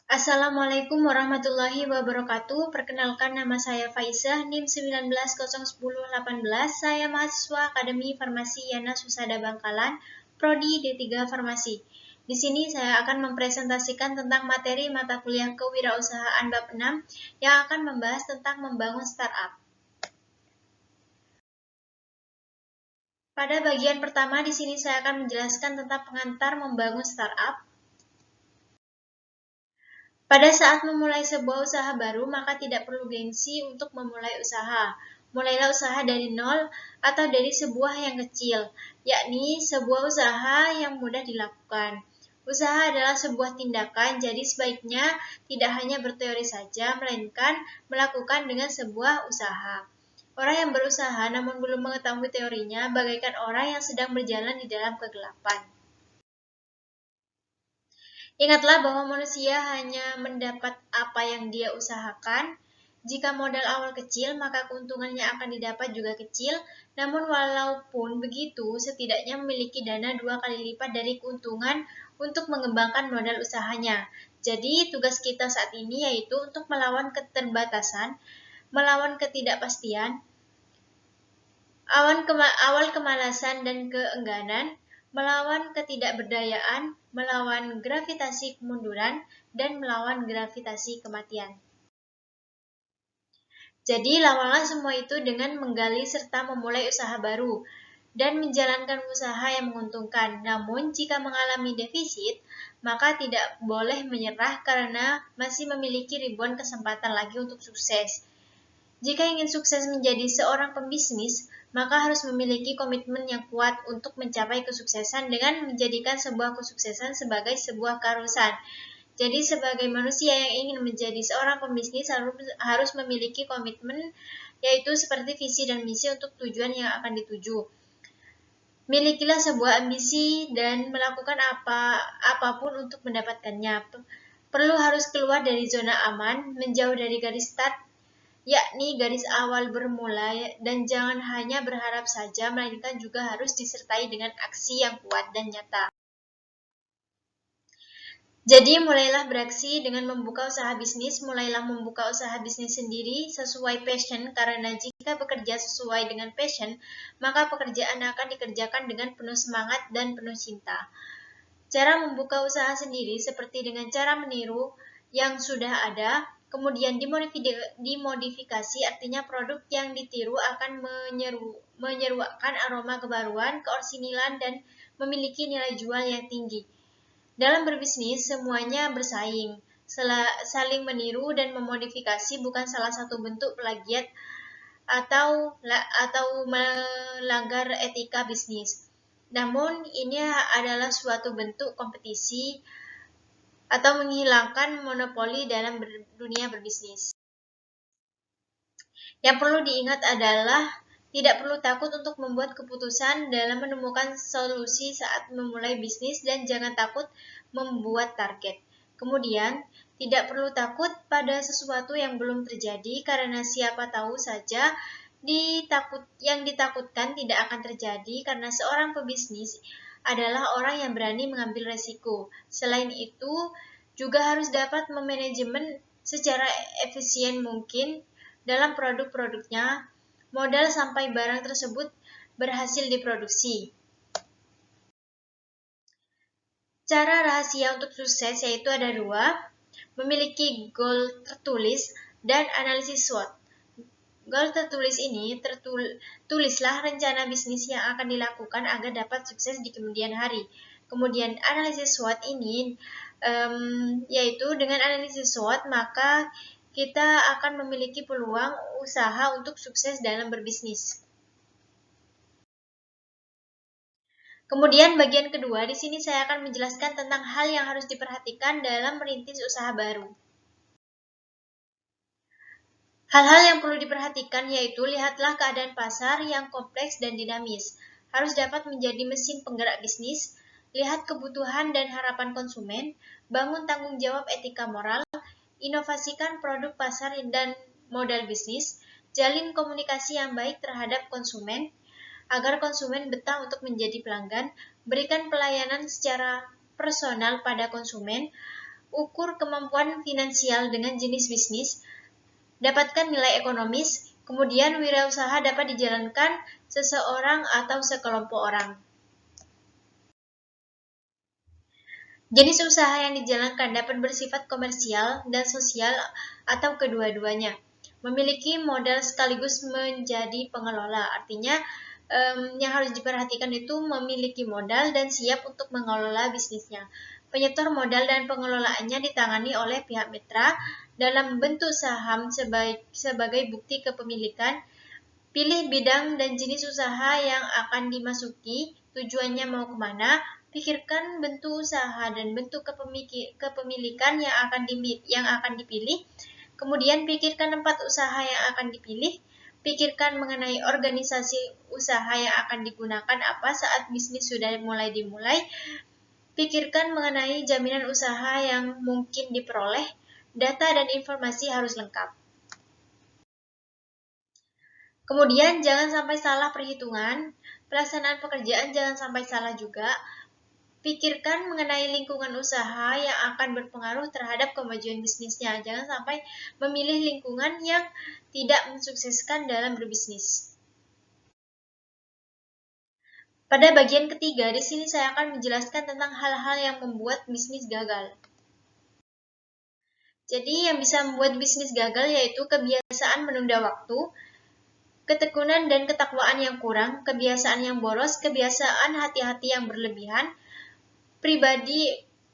Assalamualaikum warahmatullahi wabarakatuh. Perkenalkan, nama saya Faizah, NIM 19010118. Saya mahasiswa Akademi Farmasi Yana Susada Bangkalan, Prodi D3 Farmasi. Di sini saya akan mempresentasikan tentang materi mata kuliah kewirausahaan bab 6 yang akan membahas tentang membangun startup. Pada bagian pertama di sini saya akan menjelaskan tentang pengantar membangun startup. Pada saat memulai sebuah usaha baru, maka tidak perlu gengsi untuk memulai usaha. Mulailah usaha dari nol atau dari sebuah yang kecil, yakni sebuah usaha yang mudah dilakukan. Usaha adalah sebuah tindakan, jadi sebaiknya tidak hanya berteori saja, melainkan melakukan dengan sebuah usaha. Orang yang berusaha namun belum mengetahui teorinya, bagaikan orang yang sedang berjalan di dalam kegelapan. Ingatlah bahwa manusia hanya mendapat apa yang dia usahakan. Jika modal awal kecil, maka keuntungannya akan didapat juga kecil. Namun walaupun begitu, setidaknya memiliki dana 2 kali lipat dari keuntungan untuk mengembangkan modal usahanya. Jadi tugas kita saat ini yaitu untuk melawan keterbatasan, melawan ketidakpastian, awal kemalasan dan keengganan, melawan ketidakberdayaan, melawan gravitasi kemunduran, dan melawan gravitasi kematian. Jadi, lawanlah semua itu dengan menggali serta memulai usaha baru dan menjalankan usaha yang menguntungkan. Namun, jika mengalami defisit, maka tidak boleh menyerah karena masih memiliki ribuan kesempatan lagi untuk sukses. Jika ingin sukses menjadi seorang pembisnis, maka harus memiliki komitmen yang kuat untuk mencapai kesuksesan dengan menjadikan sebuah kesuksesan sebagai sebuah keharusan. Jadi sebagai manusia yang ingin menjadi seorang pembisnis harus memiliki komitmen, yaitu seperti visi dan misi untuk tujuan yang akan dituju. Milikilah sebuah ambisi dan melakukan apapun untuk mendapatkannya. Perlu harus keluar dari zona aman, menjauh dari garis start, yakni garis awal bermula, dan jangan hanya berharap saja, melainkan juga harus disertai dengan aksi yang kuat dan nyata. Jadi mulailah beraksi dengan membuka usaha bisnis, mulailah membuka usaha bisnis sendiri sesuai passion, karena jika bekerja sesuai dengan passion, maka pekerjaan akan dikerjakan dengan penuh semangat dan penuh cinta. Cara membuka usaha sendiri seperti dengan cara meniru yang sudah ada, kemudian dimodifikasi, artinya produk yang ditiru akan menyeruakan aroma kebaruan, keorsinilan, dan memiliki nilai jual yang tinggi. Dalam berbisnis, semuanya bersaing. Saling meniru dan memodifikasi bukan salah satu bentuk plagiat atau melanggar etika bisnis. Namun, ini adalah suatu bentuk kompetisi atau menghilangkan monopoli dalam dunia berbisnis. Yang perlu diingat adalah tidak perlu takut untuk membuat keputusan dalam menemukan solusi saat memulai bisnis, dan jangan takut membuat target. Kemudian, tidak perlu takut pada sesuatu yang belum terjadi, karena siapa tahu saja yang ditakutkan tidak akan terjadi, karena seorang pebisnis adalah orang yang berani mengambil resiko. Selain itu, juga harus dapat memanajemen secara efisien mungkin dalam produk-produknya, modal sampai barang tersebut berhasil diproduksi. Cara rahasia untuk sukses yaitu ada 2, memiliki goal tertulis dan analisis SWOT. Goal tertulis ini, tulislah rencana bisnis yang akan dilakukan agar dapat sukses di kemudian hari. Kemudian analisis SWOT ini, yaitu dengan analisis SWOT maka kita akan memiliki peluang usaha untuk sukses dalam berbisnis. Kemudian bagian kedua, di sini saya akan menjelaskan tentang hal yang harus diperhatikan dalam merintis usaha baru. Hal-hal yang perlu diperhatikan yaitu lihatlah keadaan pasar yang kompleks dan dinamis. Harus dapat menjadi mesin penggerak bisnis, lihat kebutuhan dan harapan konsumen, bangun tanggung jawab etika moral, inovasikan produk pasar dan modal bisnis, jalin komunikasi yang baik terhadap konsumen, agar konsumen betah untuk menjadi pelanggan, berikan pelayanan secara personal pada konsumen, ukur kemampuan finansial dengan jenis bisnis, dapatkan nilai ekonomis, kemudian wirausaha dapat dijalankan seseorang atau sekelompok orang. Jenis usaha yang dijalankan dapat bersifat komersial dan sosial atau kedua-duanya. Memiliki modal sekaligus menjadi pengelola, artinya yang harus diperhatikan itu memiliki modal dan siap untuk mengelola bisnisnya. Penyetor modal dan pengelolaannya ditangani oleh pihak mitra dalam bentuk saham sebagai bukti kepemilikan. Pilih bidang dan jenis usaha yang akan dimasuki, tujuannya mau kemana, pikirkan bentuk usaha dan bentuk kepemilikan yang akan dipilih, kemudian pikirkan tempat usaha yang akan dipilih, pikirkan mengenai organisasi usaha yang akan digunakan apa saat bisnis sudah mulai dimulai, pikirkan mengenai jaminan usaha yang mungkin diperoleh, data dan informasi harus lengkap. Kemudian jangan sampai salah perhitungan, pelaksanaan pekerjaan jangan sampai salah juga. Pikirkan mengenai lingkungan usaha yang akan berpengaruh terhadap kemajuan bisnisnya. Jangan sampai memilih lingkungan yang tidak mensukseskan dalam berbisnis. Pada bagian ketiga, di sini saya akan menjelaskan tentang hal-hal yang membuat bisnis gagal. Jadi, yang bisa membuat bisnis gagal yaitu kebiasaan menunda waktu, ketekunan dan ketakwaan yang kurang, kebiasaan yang boros, kebiasaan hati-hati yang berlebihan,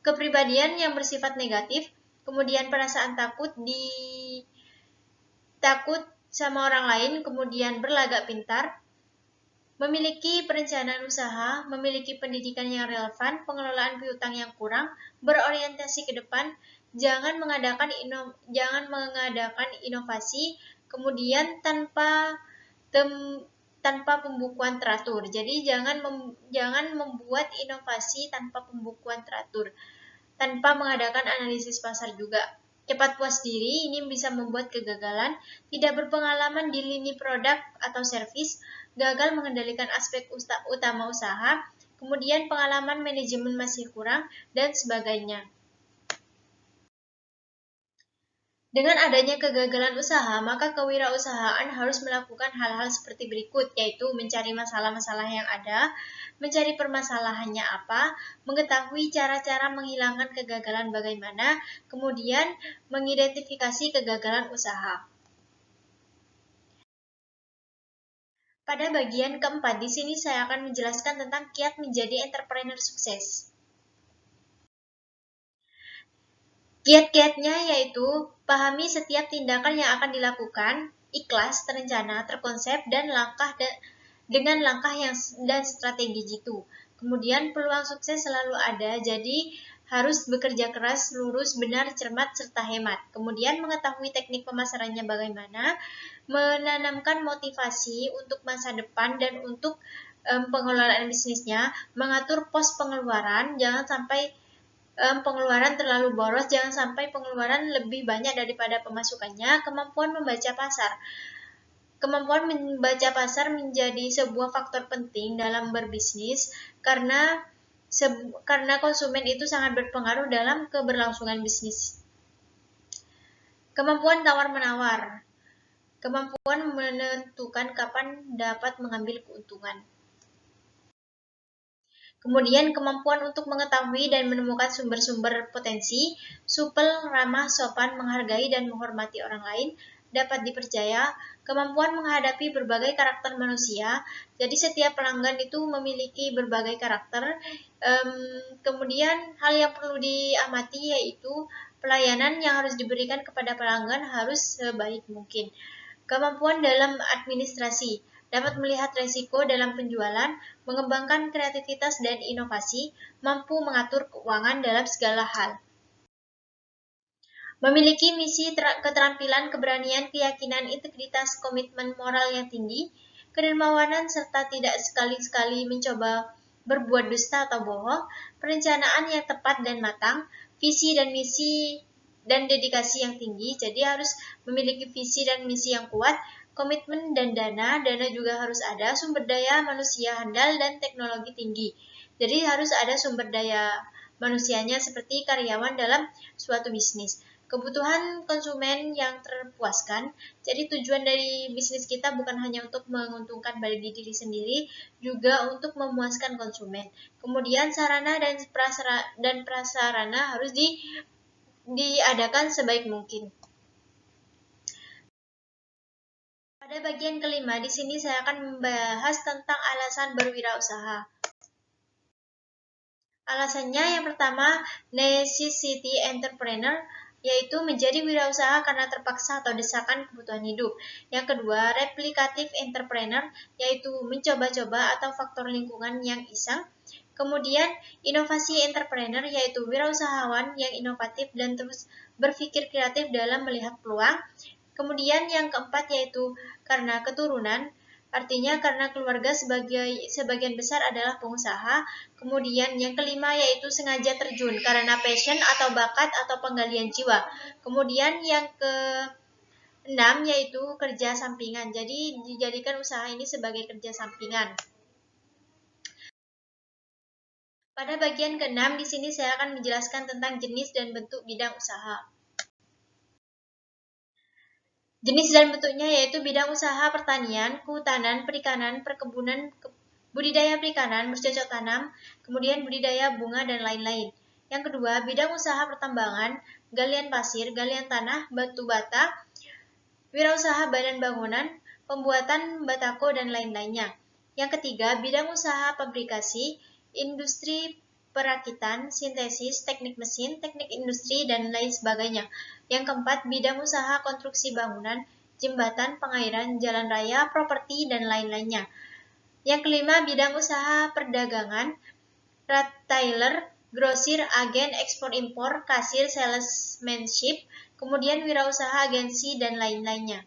kepribadian yang bersifat negatif, kemudian perasaan takut sama orang lain, kemudian berlagak pintar, memiliki perencanaan usaha, memiliki pendidikan yang relevan, pengelolaan piutang yang kurang, berorientasi ke depan, jangan mengadakan inovasi, kemudian tanpa pembukuan teratur. Jadi jangan membuat inovasi tanpa pembukuan teratur, tanpa mengadakan analisis pasar juga. Cepat puas diri, ini bisa membuat kegagalan, tidak berpengalaman di lini produk atau servis, gagal mengendalikan aspek utama usaha, kemudian pengalaman manajemen masih kurang, dan sebagainya. Dengan adanya kegagalan usaha, maka kewirausahaan harus melakukan hal-hal seperti berikut, yaitu mencari masalah-masalah yang ada, mencari permasalahannya apa, mengetahui cara-cara menghilangkan kegagalan bagaimana, kemudian mengidentifikasi kegagalan usaha. Pada bagian keempat, di sini saya akan menjelaskan tentang kiat menjadi entrepreneur sukses. Kiat-kiatnya yaitu pahami setiap tindakan yang akan dilakukan, ikhlas, terencana, terkonsep, dan dengan langkah dan strategi jitu. Kemudian peluang sukses selalu ada, jadi harus bekerja keras, lurus, benar, cermat, serta hemat. Kemudian mengetahui teknik pemasarannya bagaimana, menanamkan motivasi untuk masa depan dan untuk pengelolaan bisnisnya, mengatur pos pengeluaran, jangan sampai pengeluaran terlalu boros, jangan sampai pengeluaran lebih banyak daripada pemasukannya, kemampuan membaca pasar. Kemampuan membaca pasar menjadi sebuah faktor penting dalam berbisnis karena konsumen itu sangat berpengaruh dalam keberlangsungan bisnis. Kemampuan tawar-menawar. Kemampuan menentukan kapan dapat mengambil keuntungan. Kemudian kemampuan untuk mengetahui dan menemukan sumber-sumber potensi, supel, ramah, sopan, menghargai dan menghormati orang lain, dapat dipercaya, kemampuan menghadapi berbagai karakter manusia, jadi setiap pelanggan itu memiliki berbagai karakter. Kemudian hal yang perlu diamati yaitu pelayanan yang harus diberikan kepada pelanggan harus sebaik mungkin. Kemampuan dalam administrasi, dapat melihat resiko dalam penjualan, mengembangkan kreativitas dan inovasi, mampu mengatur keuangan dalam segala hal. Memiliki misi, keterampilan, keberanian, keyakinan, integritas, komitmen moral yang tinggi, kedermawanan, serta tidak sekali-sekali mencoba berbuat dusta atau bohong, perencanaan yang tepat dan matang, visi dan misi dan dedikasi yang tinggi, jadi harus memiliki visi dan misi yang kuat, komitmen dan dana juga harus ada, sumber daya manusia handal dan teknologi tinggi. Jadi harus ada sumber daya manusianya seperti karyawan dalam suatu bisnis. Kebutuhan konsumen yang terpuaskan. Jadi tujuan dari bisnis kita bukan hanya untuk menguntungkan bagi diri sendiri, juga untuk memuaskan konsumen. Kemudian sarana dan prasarana harus diadakan sebaik mungkin. Pada bagian kelima, di sini saya akan membahas tentang alasan berwirausaha. Alasannya yang pertama, necessity entrepreneur, yaitu menjadi wirausaha karena terpaksa atau desakan kebutuhan hidup. Yang kedua, replikatif entrepreneur, yaitu mencoba-coba atau faktor lingkungan yang iseng. Kemudian, inovasi entrepreneur, yaitu wirausahawan yang inovatif dan terus berpikir kreatif dalam melihat peluang. Kemudian yang keempat yaitu karena keturunan, artinya karena keluarga sebagian besar adalah pengusaha. Kemudian yang kelima yaitu sengaja terjun karena passion atau bakat atau penggalian jiwa. Kemudian yang keenam yaitu kerja sampingan. Jadi dijadikan usaha ini sebagai kerja sampingan. Pada bagian keenam di sini saya akan menjelaskan tentang jenis dan bentuk bidang usaha. Jenis dan bentuknya yaitu bidang usaha pertanian, kehutanan, perikanan, perkebunan, budidaya perikanan, bercocok tanam, kemudian budidaya bunga, dan lain-lain. Yang kedua, bidang usaha pertambangan, galian pasir, galian tanah, batu bata, wirausaha badan bangunan, pembuatan batako, dan lain-lainnya. Yang ketiga, bidang usaha pabrikasi, industri perakitan, sintesis, teknik mesin, teknik industri, dan lain sebagainya. Yang keempat, bidang usaha konstruksi bangunan, jembatan, pengairan, jalan raya, properti, dan lain-lainnya. Yang kelima, bidang usaha perdagangan, retailer, grosir, agen, ekspor-impor, kasir, salesmanship, kemudian wirausaha agensi, dan lain-lainnya.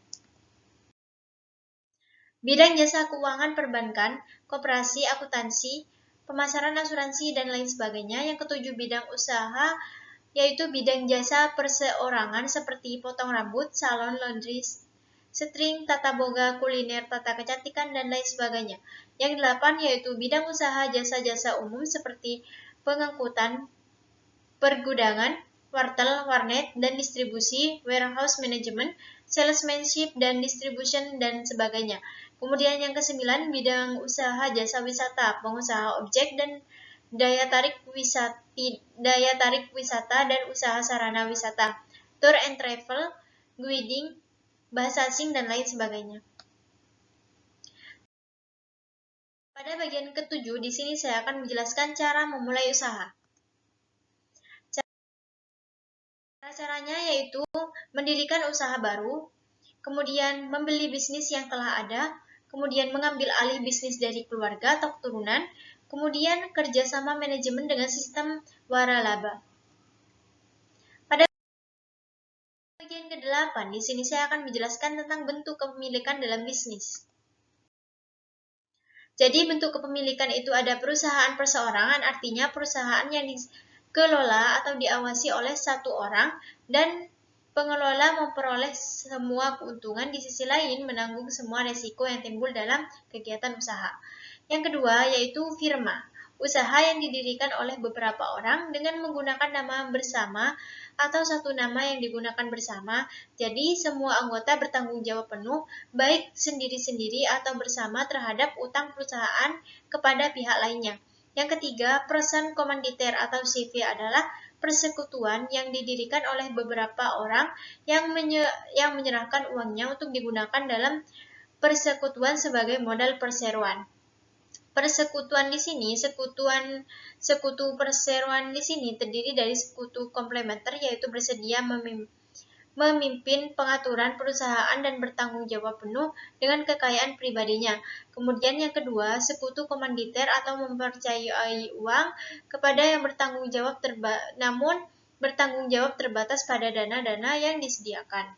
Bidang jasa keuangan perbankan, koperasi, akuntansi, pemasaran asuransi, dan lain sebagainya. Yang ketujuh, bidang usaha yaitu bidang jasa perseorangan seperti potong rambut, salon, laundry, string, tata boga, kuliner, tata kecantikan, dan lain sebagainya. Yang delapan yaitu bidang usaha jasa-jasa umum seperti pengangkutan, pergudangan, wartel, warnet, dan distribusi, warehouse management, salesmanship, dan distribution, dan sebagainya. Kemudian yang kesembilan, bidang usaha jasa wisata, pengusaha objek dan daya tarik wisata dan usaha sarana wisata, tour and travel, guiding, bahasa asing, dan lain sebagainya. Pada bagian ketujuh, di sini saya akan menjelaskan cara memulai usaha. Caranya yaitu mendirikan usaha baru, kemudian membeli bisnis yang telah ada, kemudian mengambil alih bisnis dari keluarga atau keturunan, kemudian kerjasama manajemen dengan sistem waralaba. Pada bagian ke-8, di sini saya akan menjelaskan tentang bentuk kepemilikan dalam bisnis. Jadi bentuk kepemilikan itu ada perusahaan perseorangan, artinya perusahaan yang dikelola atau diawasi oleh satu orang dan pengelola memperoleh semua keuntungan, di sisi lain menanggung semua resiko yang timbul dalam kegiatan usaha. Yang kedua yaitu firma, usaha yang didirikan oleh beberapa orang dengan menggunakan nama bersama atau satu nama yang digunakan bersama. Jadi semua anggota bertanggung jawab penuh, baik sendiri-sendiri atau bersama terhadap utang perusahaan kepada pihak lainnya. Yang ketiga, person komanditer atau CV adalah persekutuan yang didirikan oleh beberapa orang yang menyerahkan uangnya untuk digunakan dalam persekutuan sebagai modal perseroan. Persekutuan di sini, sekutu perseroan di sini terdiri dari sekutu komplementer, yaitu bersedia memimpin pengaturan perusahaan dan bertanggung jawab penuh dengan kekayaan pribadinya. Kemudian yang kedua, sekutu komanditer atau mempercayai uang kepada yang bertanggung jawab namun bertanggung jawab terbatas pada dana-dana yang disediakan.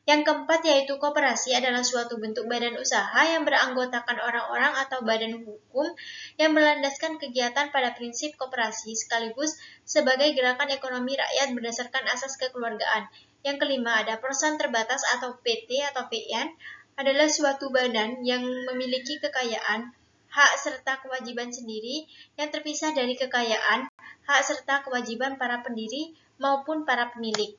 Yang keempat yaitu koperasi adalah suatu bentuk badan usaha yang beranggotakan orang-orang atau badan hukum yang berlandaskan kegiatan pada prinsip koperasi sekaligus sebagai gerakan ekonomi rakyat berdasarkan asas kekeluargaan. Yang kelima ada perusahaan terbatas atau PT atau PN adalah suatu badan yang memiliki kekayaan hak serta kewajiban sendiri yang terpisah dari kekayaan, hak serta kewajiban para pendiri maupun para pemilik.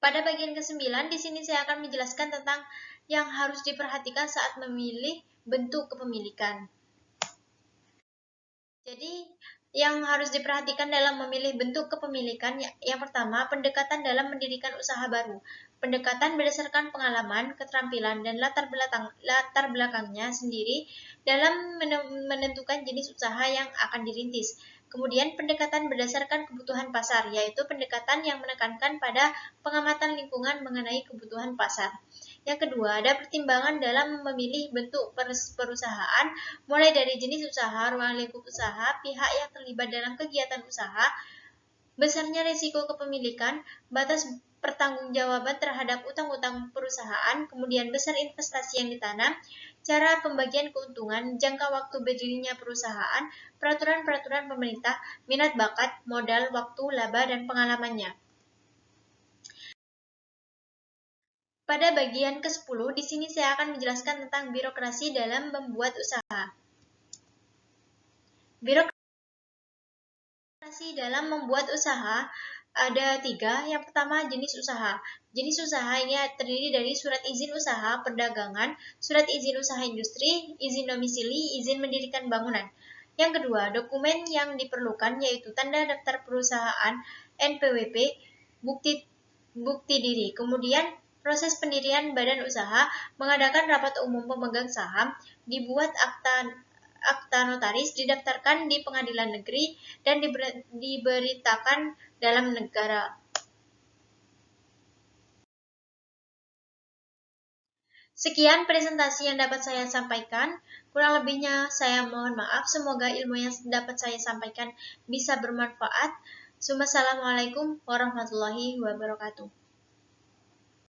Pada bagian ke-9, di sini saya akan menjelaskan tentang yang harus diperhatikan saat memilih bentuk kepemilikan. Jadi, yang harus diperhatikan dalam memilih bentuk kepemilikan, yang pertama, pendekatan dalam mendirikan usaha baru. Pendekatan berdasarkan pengalaman, keterampilan, dan latar belakangnya sendiri dalam menentukan jenis usaha yang akan dirintis. Kemudian, pendekatan berdasarkan kebutuhan pasar, yaitu pendekatan yang menekankan pada pengamatan lingkungan mengenai kebutuhan pasar. Yang kedua, ada pertimbangan dalam memilih bentuk perusahaan, mulai dari jenis usaha, ruang lingkup usaha, pihak yang terlibat dalam kegiatan usaha, besarnya risiko kepemilikan, batas pertanggungjawaban terhadap utang-utang perusahaan, kemudian besar investasi yang ditanam, cara pembagian keuntungan, jangka waktu berdirinya perusahaan, peraturan-peraturan pemerintah, minat bakat, modal, waktu, laba, dan pengalamannya. Pada bagian ke-10, di sini saya akan menjelaskan tentang birokrasi dalam membuat usaha. Birokrasi dalam membuat usaha ada 3. Yang pertama, jenis usaha. Jenis usaha ini terdiri dari surat izin usaha perdagangan, surat izin usaha industri, izin domisili, izin mendirikan bangunan. Yang kedua, dokumen yang diperlukan yaitu tanda daftar perusahaan, NPWP, bukti diri. Kemudian, proses pendirian badan usaha, mengadakan rapat umum pemegang saham, dibuat akta notaris, didaftarkan di pengadilan negeri, dan diberitakan dalam negara. Sekian presentasi yang dapat saya sampaikan. Kurang lebihnya saya mohon maaf. Semoga ilmu yang dapat saya sampaikan bisa bermanfaat. Wassalamualaikum warahmatullahi wabarakatuh.